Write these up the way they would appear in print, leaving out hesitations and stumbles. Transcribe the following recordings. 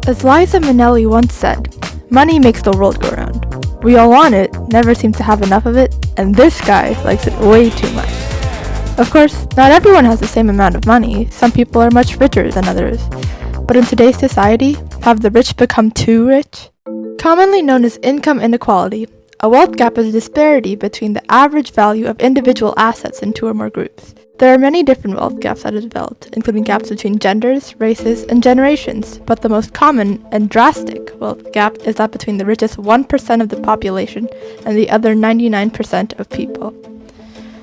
As Liza Minnelli once said, money makes the world go round. We all want it, never seem to have enough of it, and this guy likes it way too much. Of course, not everyone has the same amount of money. Some people are much richer than others. But in today's society, have the rich become too rich? Commonly known as income inequality, a wealth gap is a disparity between the average value of individual assets in two or more groups. There are many different wealth gaps that have developed, including gaps between genders, races, and generations, but the most common and drastic wealth gap is that between the richest 1% of the population and the other 99% of people.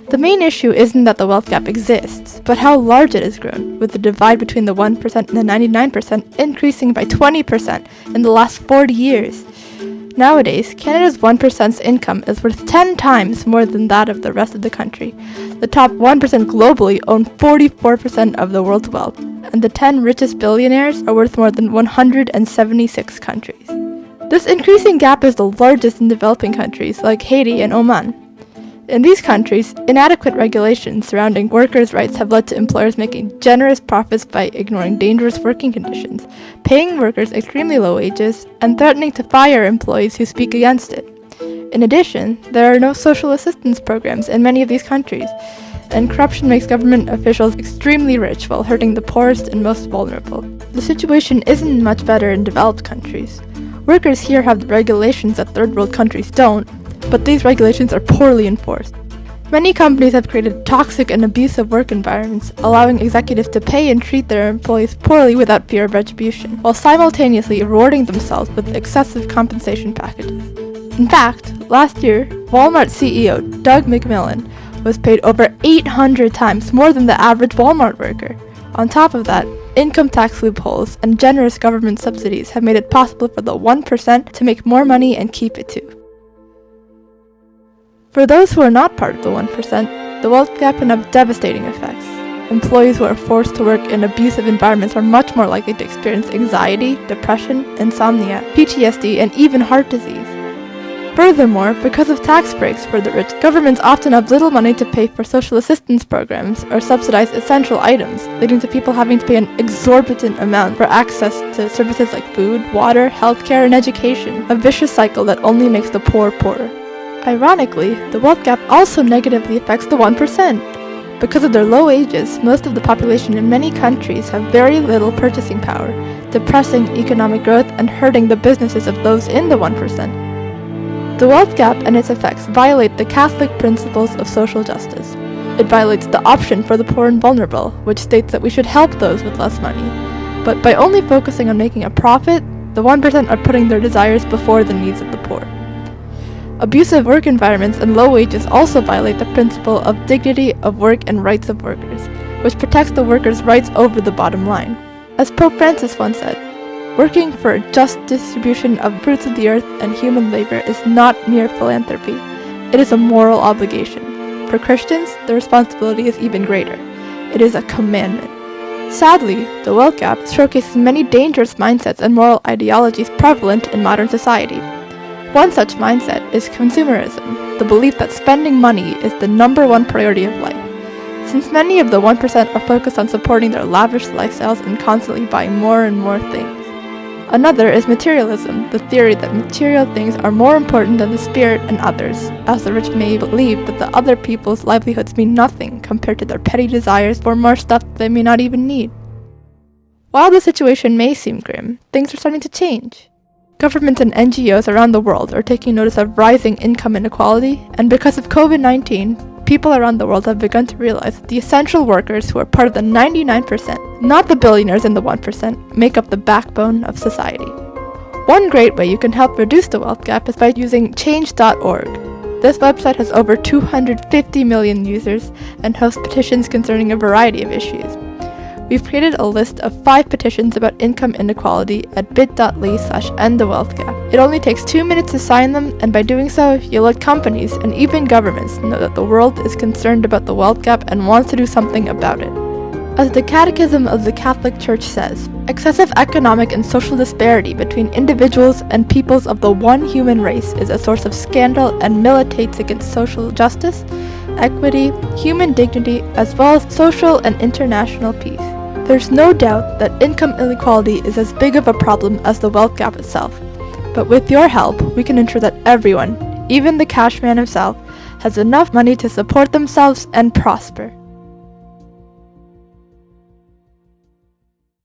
The main issue isn't that the wealth gap exists, but how large it has grown, with the divide between the 1% and the 99% increasing by 20% in the last 40 years. Nowadays, Canada's 1%'s income is worth 10 times more than that of the rest of the country. The top 1% globally own 44% of the world's wealth, and the 10 richest billionaires are worth more than 176 countries. This increasing gap is the largest in developing countries like Haiti and Oman. In these countries, inadequate regulations surrounding workers' rights have led to employers making generous profits by ignoring dangerous working conditions, paying workers extremely low wages, and threatening to fire employees who speak against it. In addition, there are no social assistance programs in many of these countries, and corruption makes government officials extremely rich while hurting the poorest and most vulnerable. The situation isn't much better in developed countries. Workers here have the regulations that third world countries don't, but these regulations are poorly enforced. Many companies have created toxic and abusive work environments, allowing executives to pay and treat their employees poorly without fear of retribution, while simultaneously rewarding themselves with excessive compensation packages. In fact, last year, Walmart CEO Doug McMillon was paid over 800 times more than the average Walmart worker. On top of that, income tax loopholes and generous government subsidies have made it possible for the 1% to make more money and keep it too. For those who are not part of the 1%, the wealth gap can have devastating effects. Employees who are forced to work in abusive environments are much more likely to experience anxiety, depression, insomnia, PTSD, and even heart disease. Furthermore, because of tax breaks for the rich, governments often have little money to pay for social assistance programs or subsidize essential items, leading to people having to pay an exorbitant amount for access to services like food, water, healthcare, and education, a vicious cycle that only makes the poor poorer. Ironically, the wealth gap also negatively affects the 1%. Because of their low wages, most of the population in many countries have very little purchasing power, depressing economic growth and hurting the businesses of those in the 1%. The wealth gap and its effects violate the Catholic principles of social justice. It violates the option for the poor and vulnerable, which states that we should help those with less money. But by only focusing on making a profit, the 1% are putting their desires before the needs of the poor. Abusive work environments and low wages also violate the principle of dignity of work and rights of workers, which protects the workers' rights over the bottom line. As Pope Francis once said, working for a just distribution of fruits of the earth and human labor is not mere philanthropy. It is a moral obligation. For Christians, the responsibility is even greater. It is a commandment. Sadly, the wealth gap showcases many dangerous mindsets and moral ideologies prevalent in modern society. One such mindset is consumerism, the belief that spending money is the number one priority of life. Since many of the 1% are focused on supporting their lavish lifestyles and constantly buying more and more things. Another is materialism, the theory that material things are more important than the spirit and others, as the rich may believe that the other people's livelihoods mean nothing compared to their petty desires for more stuff they may not even need. While the situation may seem grim, things are starting to change. Governments and NGOs around the world are taking notice of rising income inequality, and because of COVID-19, people around the world have begun to realize that the essential workers who are part of the 99%, not the billionaires in the 1%, make up the backbone of society. One great way you can help reduce the wealth gap is by using Change.org. This website has over 250 million users and hosts petitions concerning a variety of issues. We've created a list of 5 petitions about income inequality at bit.ly/endthewealthgap. It only takes 2 minutes to sign them, and by doing so, you'll let companies and even governments know that the world is concerned about the wealth gap and wants to do something about it. As the Catechism of the Catholic Church says, excessive economic and social disparity between individuals and peoples of the one human race is a source of scandal and militates against social justice, equity, human dignity, as well as social and international peace. There's no doubt that income inequality is as big of a problem as the wealth gap itself. But with your help, we can ensure that everyone, even the cash man himself, has enough money to support themselves and prosper.